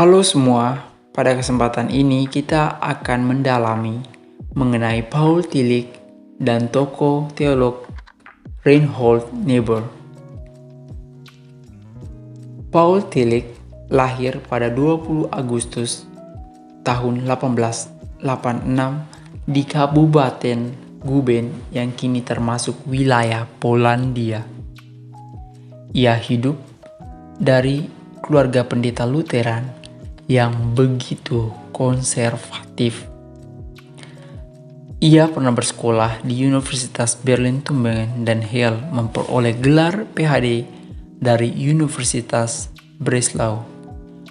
Halo semua, pada kesempatan ini kita akan mendalami mengenai Paul Tillich dan tokoh teolog Reinhold Niebuhr. Paul Tillich lahir pada 20 Agustus tahun 1886 di Kabupaten Guben yang kini termasuk wilayah Polandia. Ia hidup dari keluarga pendeta Lutheran yang begitu konservatif. Ia pernah bersekolah di Universitas Berlin Tübingen dan Halle, memperoleh gelar PhD dari Universitas Breslau.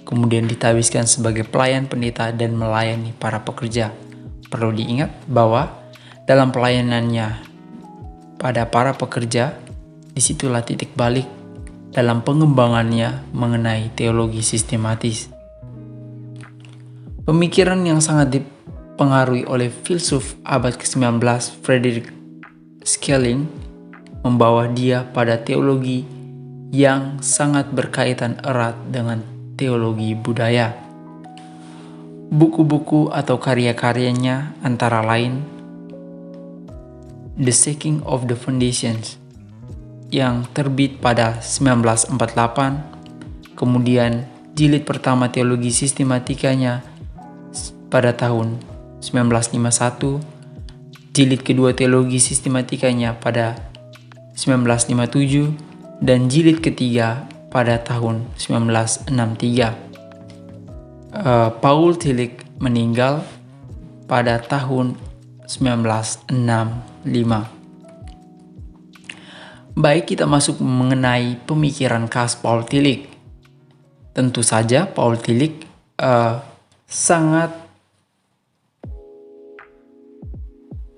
Kemudian ditabiskan sebagai pelayan pendeta dan melayani para pekerja. Perlu diingat bahwa dalam pelayanannya pada para pekerja, disitulah titik balik dalam pengembangannya mengenai teologi sistematis. Pemikiran yang sangat dipengaruhi oleh filsuf abad ke-19 Friedrich Schelling membawa dia pada teologi yang sangat berkaitan erat dengan teologi budaya. Buku-buku atau karya-karyanya antara lain The Shaking of the Foundations yang terbit pada 1948, kemudian jilid pertama teologi sistematikanya pada tahun 1951, jilid kedua teologi sistematikanya pada 1957, dan jilid ketiga pada tahun 1963. Paul Tillich meninggal pada tahun 1965. Baik, kita masuk mengenai pemikiran khas Paul Tillich. Tentu saja Paul Tillich sangat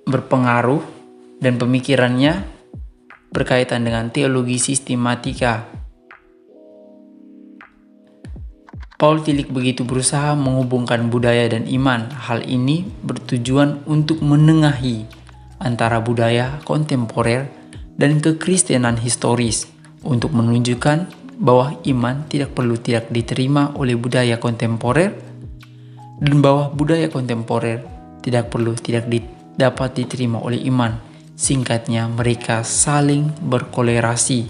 berpengaruh dan pemikirannya berkaitan dengan teologi sistematika. Paul Tillich begitu berusaha menghubungkan budaya dan iman. Hal ini bertujuan untuk menengahi antara budaya kontemporer dan kekristenan historis, untuk menunjukkan bahwa iman tidak diterima oleh budaya kontemporer dan bahwa budaya kontemporer tidak dapat diterima oleh iman. Singkatnya, mereka saling berkolerasi.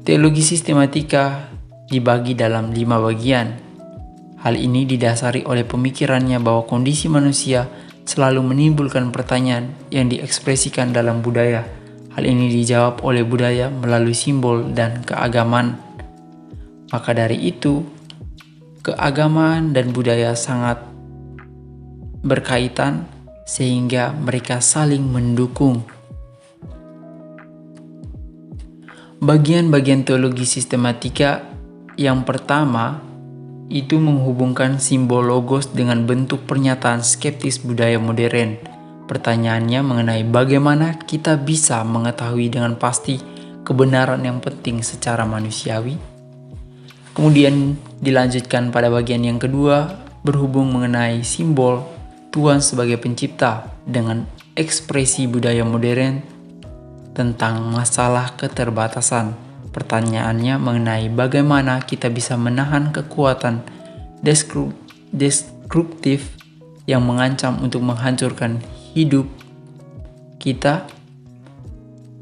Teologi sistematika dibagi dalam 5 bagian. Hal ini didasari oleh pemikirannya bahwa kondisi manusia selalu menimbulkan pertanyaan yang diekspresikan dalam budaya. Hal ini dijawab oleh budaya melalui simbol dan keagamaan. Maka dari itu, keagamaan dan budaya sangat berkaitan sehingga mereka saling mendukung. Bagian-bagian teologi sistematika yang pertama itu menghubungkan simbol logos dengan bentuk pernyataan skeptis budaya modern. Pertanyaannya mengenai bagaimana kita bisa mengetahui dengan pasti kebenaran yang penting secara manusiawi. Kemudian dilanjutkan pada bagian yang kedua, berhubung mengenai simbol Tuhan sebagai pencipta dengan ekspresi budaya modern tentang masalah keterbatasan. Pertanyaannya mengenai bagaimana kita bisa menahan kekuatan destruktif yang mengancam untuk menghancurkan hidup kita.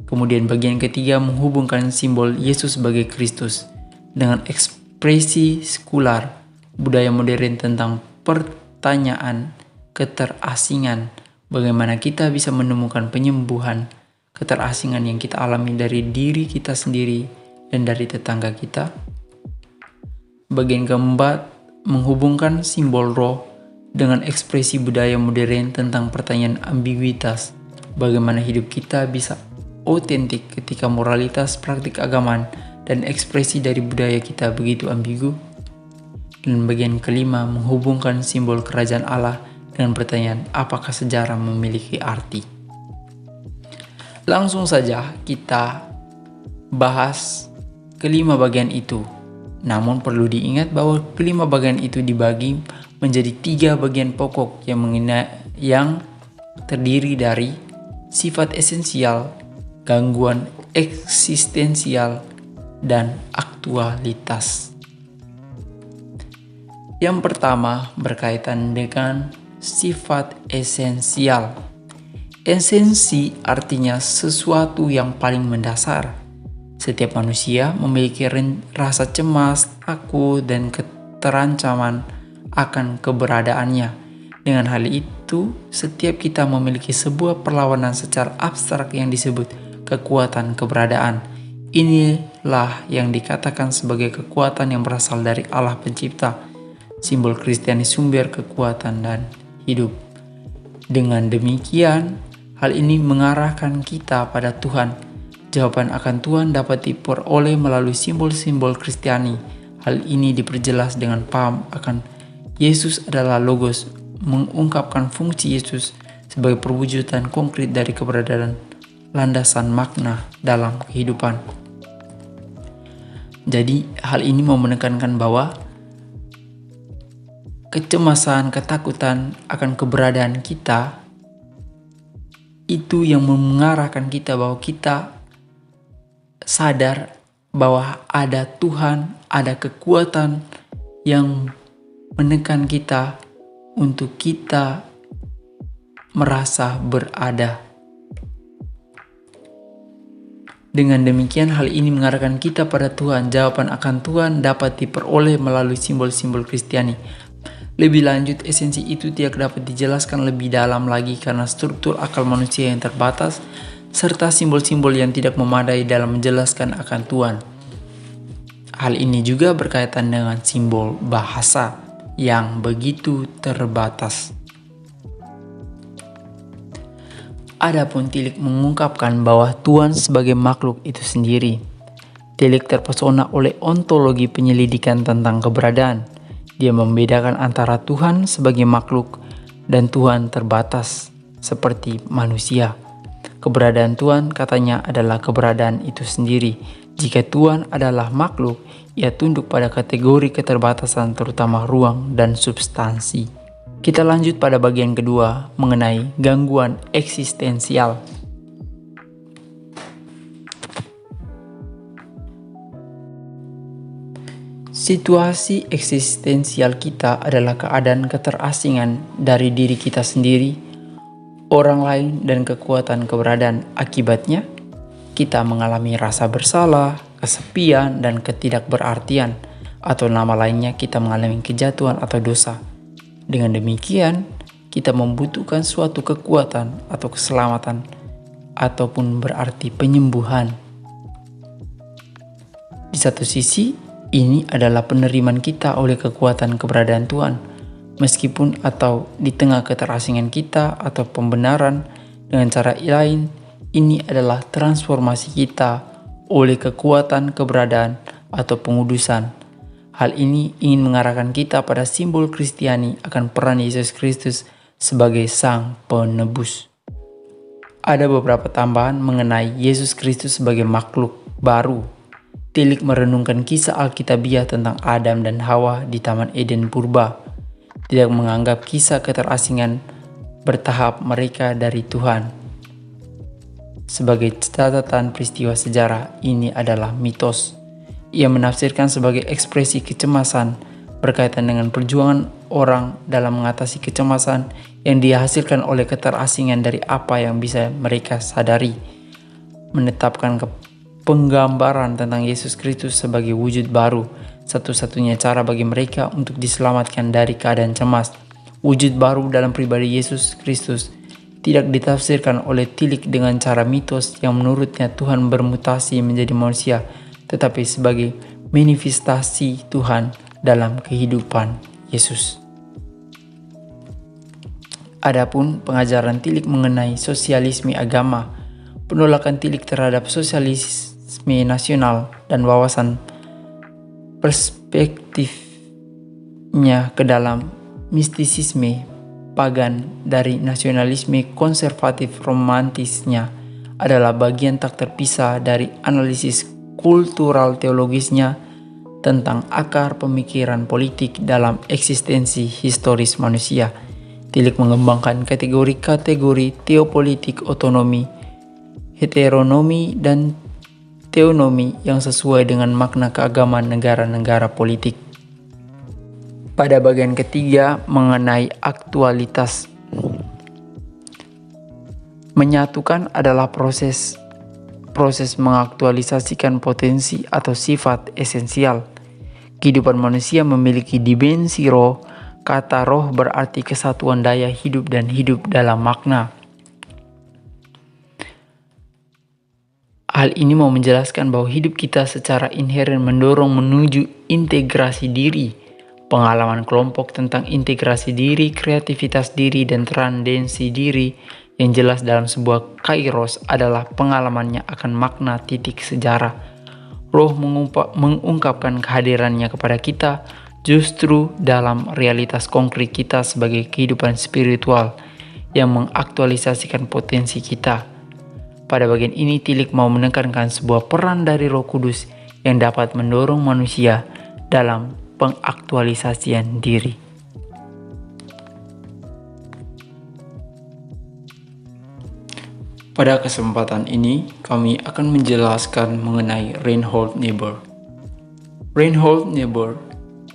Kemudian bagian ketiga menghubungkan simbol Yesus sebagai Kristus dengan ekspresi sekular budaya modern tentang pertanyaan keterasingan. Bagaimana kita bisa menemukan penyembuhan keterasingan yang kita alami dari diri kita sendiri dan dari tetangga kita. Bagian keempat menghubungkan simbol roh dengan ekspresi budaya modern tentang pertanyaan ambiguitas. Bagaimana hidup kita bisa otentik ketika moralitas, praktik agaman, dan ekspresi dari budaya kita begitu ambigu. Dan bagian kelima menghubungkan simbol kerajaan Allah dengan pertanyaan apakah sejarah memiliki arti. Langsung saja kita bahas kelima bagian itu. Namun perlu diingat bahwa kelima bagian itu dibagi menjadi 3 bagian pokok yang terdiri dari sifat esensial, gangguan eksistensial, dan aktualitas. Yang pertama berkaitan dengan sifat esensial. Esensi artinya sesuatu yang paling mendasar. Setiap manusia memiliki rasa cemas, takut, dan keterancaman akan keberadaannya. Dengan hal itu, setiap kita memiliki sebuah perlawanan secara abstrak yang disebut kekuatan keberadaan. Inilah yang dikatakan sebagai kekuatan yang berasal dari Allah Pencipta. Simbol Kristiani sumber kekuatan dan hidup. Dengan demikian, hal ini mengarahkan kita pada Tuhan. Jawaban akan Tuhan dapat diperoleh melalui simbol-simbol Kristiani. Hal ini diperjelas dengan paham akan Yesus adalah Logos, mengungkapkan fungsi Yesus sebagai perwujudan konkret dari keberadaan landasan makna dalam kehidupan. Jadi hal ini mau menekankan bahwa kecemasan, ketakutan akan keberadaan kita itu yang mengarahkan kita bahwa kita sadar bahwa ada Tuhan, ada kekuatan yang menekan kita untuk kita merasa berada. Dengan demikian hal ini mengarahkan kita pada Tuhan. Jawaban akan Tuhan dapat diperoleh melalui simbol-simbol Kristiani. Lebih lanjut, esensi itu tidak dapat dijelaskan lebih dalam lagi karena struktur akal manusia yang terbatas serta simbol-simbol yang tidak memadai dalam menjelaskan akan Tuhan. Hal ini juga berkaitan dengan simbol bahasa yang begitu terbatas. Adapun Tillich mengungkapkan bahwa Tuhan sebagai makhluk itu sendiri. Tillich terpesona oleh ontologi penyelidikan tentang keberadaan. Dia membedakan antara Tuhan sebagai makhluk dan Tuhan terbatas seperti manusia. Keberadaan Tuhan katanya adalah keberadaan itu sendiri. Jika Tuhan adalah makhluk, ia tunduk pada kategori keterbatasan terutama ruang dan substansi. Kita lanjut pada bagian kedua mengenai gangguan eksistensial. Situasi eksistensial kita adalah keadaan keterasingan dari diri kita sendiri, orang lain, dan kekuatan keberadaan. Akibatnya, kita mengalami rasa bersalah, kesepian, dan ketidakberartian, atau nama lainnya kita mengalami kejatuhan atau dosa. Dengan demikian, kita membutuhkan suatu kekuatan atau keselamatan, ataupun berarti penyembuhan. Di satu sisi, ini adalah penerimaan kita oleh kekuatan keberadaan Tuhan, meskipun atau di tengah keterasingan kita atau pembenaran. Dengan cara lain, ini adalah transformasi kita oleh kekuatan keberadaan atau pengudusan. Hal ini ingin mengarahkan kita pada simbol Kristiani akan peran Yesus Kristus sebagai Sang Penebus. Ada beberapa tambahan mengenai Yesus Kristus sebagai makhluk baru. Tillich merenungkan kisah Alkitabiah tentang Adam dan Hawa di Taman Eden purba. Tidak menganggap kisah keterasingan bertahap mereka dari Tuhan. Sebagai catatan peristiwa sejarah, ini adalah mitos. Ia menafsirkan sebagai ekspresi kecemasan berkaitan dengan perjuangan orang dalam mengatasi kecemasan yang dihasilkan oleh keterasingan dari apa yang bisa mereka sadari. Menetapkan penggambaran tentang Yesus Kristus sebagai wujud baru, satu-satunya cara bagi mereka untuk diselamatkan dari keadaan cemas. Wujud baru dalam pribadi Yesus Kristus tidak ditafsirkan oleh Tillich dengan cara mitos yang menurutnya Tuhan bermutasi menjadi manusia, tetapi sebagai manifestasi Tuhan dalam kehidupan Yesus. Adapun pengajaran Tillich mengenai sosialisme agama, penolakan Tillich terhadap sosialisme nasional dan wawasan perspektifnya ke dalam mistisisme pagan dari nasionalisme konservatif romantisnya adalah bagian tak terpisah dari analisis kultural teologisnya tentang akar pemikiran politik dalam eksistensi historis manusia. Tillich mengembangkan kategori-kategori teopolitik, otonomi, heteronomi, dan teonomi yang sesuai dengan makna keagamaan negara-negara politik. Pada bagian ketiga mengenai aktualitas. Menyatukan adalah proses mengaktualisasikan potensi atau sifat esensial. Kehidupan manusia memiliki dimensi roh. Kata roh berarti kesatuan daya hidup dan hidup dalam makna. Hal ini mau menjelaskan bahwa hidup kita secara inheren mendorong menuju integrasi diri. Pengalaman kelompok tentang integrasi diri, kreativitas diri, dan trandensi diri yang jelas dalam sebuah kairos adalah pengalamannya akan makna titik sejarah. Roh mengungkapkan kehadirannya kepada kita justru dalam realitas konkret kita sebagai kehidupan spiritual yang mengaktualisasikan potensi kita. Pada bagian ini Tillich mau menekankan sebuah peran dari Roh Kudus yang dapat mendorong manusia dalam pengaktualisasian diri. Pada kesempatan ini, kami akan menjelaskan mengenai Reinhold Niebuhr. Reinhold Niebuhr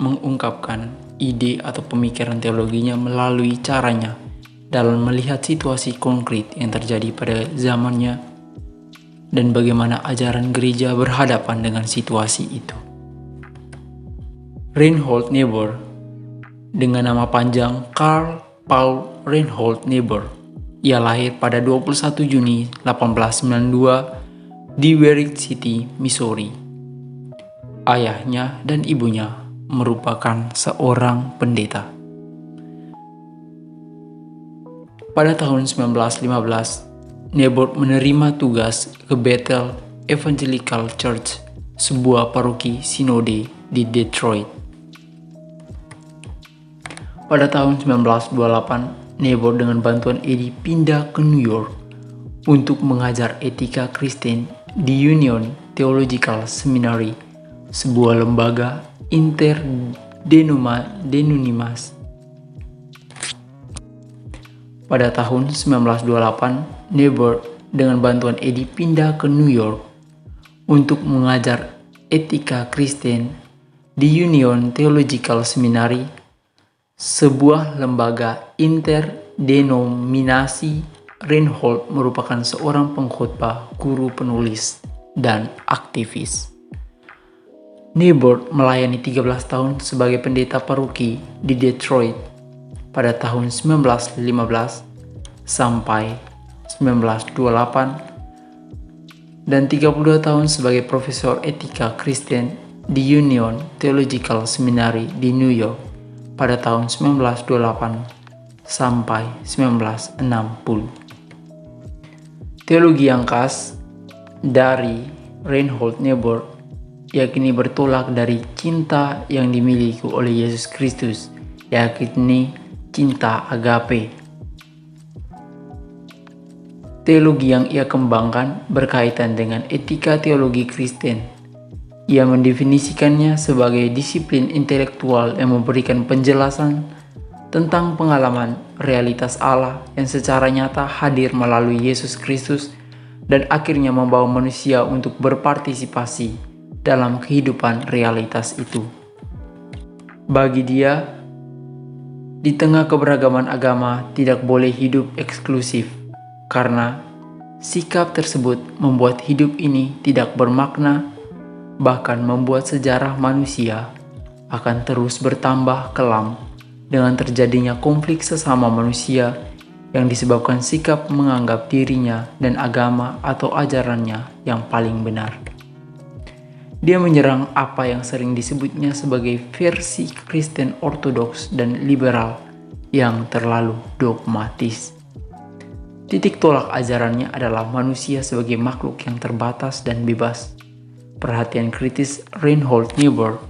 mengungkapkan ide atau pemikiran teologinya melalui caranya dalam melihat situasi konkret yang terjadi pada zamannya dan bagaimana ajaran gereja berhadapan dengan situasi itu. Reinhold Niebuhr, dengan nama panjang Karl Paul Reinhold Niebuhr, ia lahir pada 21 Juni 1892 di Warwick City, Missouri. Ayahnya dan ibunya merupakan seorang pendeta. Pada tahun 1915, Niebuhr menerima tugas ke Bethel Evangelical Church, sebuah paroki sinode di Detroit. Pada tahun 1928, Niebuhr dengan bantuan Eddie pindah ke New York untuk mengajar etika Kristen di Union Theological Seminary, sebuah lembaga interdenominasional. Pada tahun 1928, Niebuhr dengan bantuan Eddie pindah ke New York untuk mengajar etika Kristen di Union Theological Seminary, sebuah lembaga interdenominasi. Reinhold merupakan seorang pengkhotbah, guru penulis, dan aktivis. Niebuhr melayani 13 tahun sebagai pendeta paroki di Detroit pada tahun 1915 sampai 1928 dan 32 tahun sebagai profesor etika Kristen di Union Theological Seminary di New York pada tahun 1928 sampai 1960. Teologi yang khas dari Reinhold Niebuhr yakni bertolak dari cinta yang dimiliki oleh Yesus Kristus, yakni cinta agape. Teologi yang ia kembangkan berkaitan dengan etika teologi Kristen. Ia mendefinisikannya sebagai disiplin intelektual yang memberikan penjelasan tentang pengalaman realitas Allah yang secara nyata hadir melalui Yesus Kristus dan akhirnya membawa manusia untuk berpartisipasi dalam kehidupan realitas itu. Bagi dia, di tengah keberagaman agama tidak boleh hidup eksklusif, karena sikap tersebut membuat hidup ini tidak bermakna, bahkan membuat sejarah manusia akan terus bertambah kelam dengan terjadinya konflik sesama manusia yang disebabkan sikap menganggap dirinya dan agama atau ajarannya yang paling benar. Dia menyerang apa yang sering disebutnya sebagai versi Kristen ortodoks dan liberal yang terlalu dogmatis. Titik tolak ajarannya adalah manusia sebagai makhluk yang terbatas dan bebas. Perhatian kritis Reinhold Niebuhr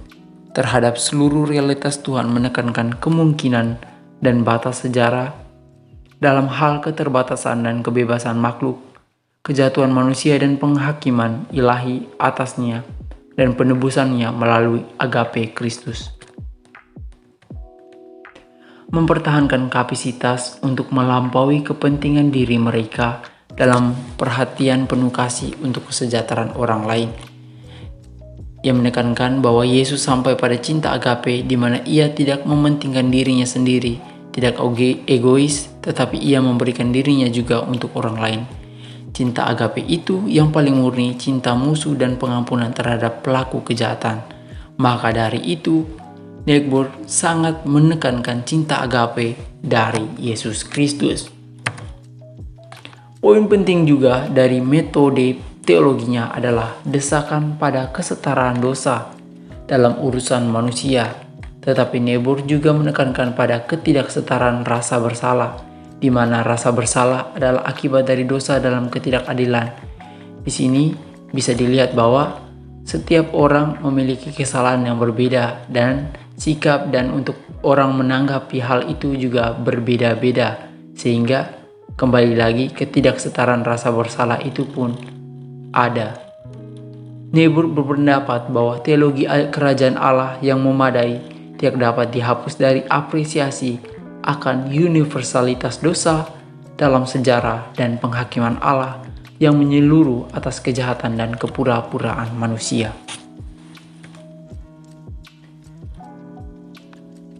terhadap seluruh realitas Tuhan menekankan kemungkinan dan batas sejarah dalam hal keterbatasan dan kebebasan makhluk, kejatuhan manusia dan penghakiman ilahi atasnya, dan penebusannya melalui agape Kristus. Mempertahankan kapasitas untuk melampaui kepentingan diri mereka dalam perhatian penuh kasih untuk kesejahteraan orang lain. Ia menekankan bahwa Yesus sampai pada cinta agape di mana ia tidak mementingkan dirinya sendiri, tidak egois, tetapi ia memberikan dirinya juga untuk orang lain. Cinta agape itu yang paling murni, cinta musuh dan pengampunan terhadap pelaku kejahatan. Maka dari itu, Niebuhr sangat menekankan cinta agape dari Yesus Kristus. Poin penting juga dari metode teologinya adalah desakan pada kesetaraan dosa dalam urusan manusia. Tetapi Niebuhr juga menekankan pada ketidaksetaraan rasa bersalah, di mana rasa bersalah adalah akibat dari dosa dalam ketidakadilan. Di sini bisa dilihat bahwa setiap orang memiliki kesalahan yang berbeda dan sikap dan untuk orang menanggapi hal itu juga berbeda-beda, sehingga kembali lagi ketidaksetaraan rasa bersalah itu pun ada. Niebuhr berpendapat bahwa teologi kerajaan Allah yang memadai tidak dapat dihapus dari apresiasi akan universalitas dosa dalam sejarah dan penghakiman Allah yang menyeluruh atas kejahatan dan kepura-puraan manusia.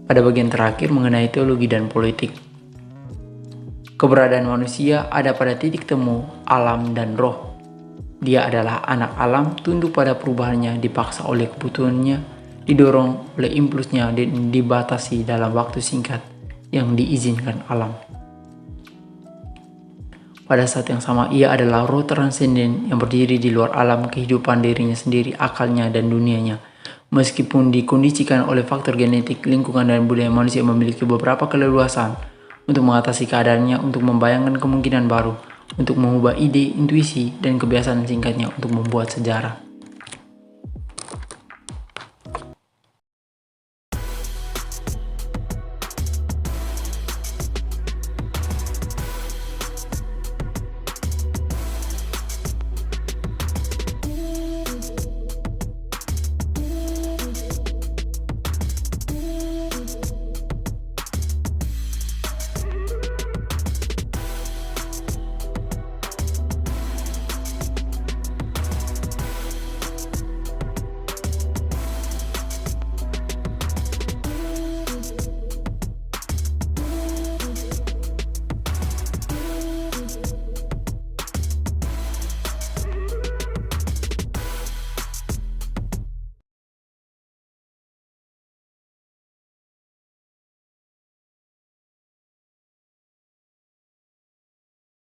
Pada bagian terakhir mengenai teologi dan politik, keberadaan manusia ada pada titik temu alam dan roh. Dia adalah anak alam, tunduk pada perubahannya, dipaksa oleh kebutuhannya, didorong oleh impulsnya, dan dibatasi dalam waktu singkat yang diizinkan alam. Pada saat yang sama, ia adalah roh transenden yang berdiri di luar alam kehidupan dirinya sendiri, akalnya, dan dunianya. Meskipun dikondisikan oleh faktor genetik, lingkungan, dan budaya, manusia memiliki beberapa keleluasan untuk mengatasi keadaannya, untuk membayangkan kemungkinan baru, untuk mengubah ide, intuisi, dan kebiasaan singkatnya untuk membuat sejarah.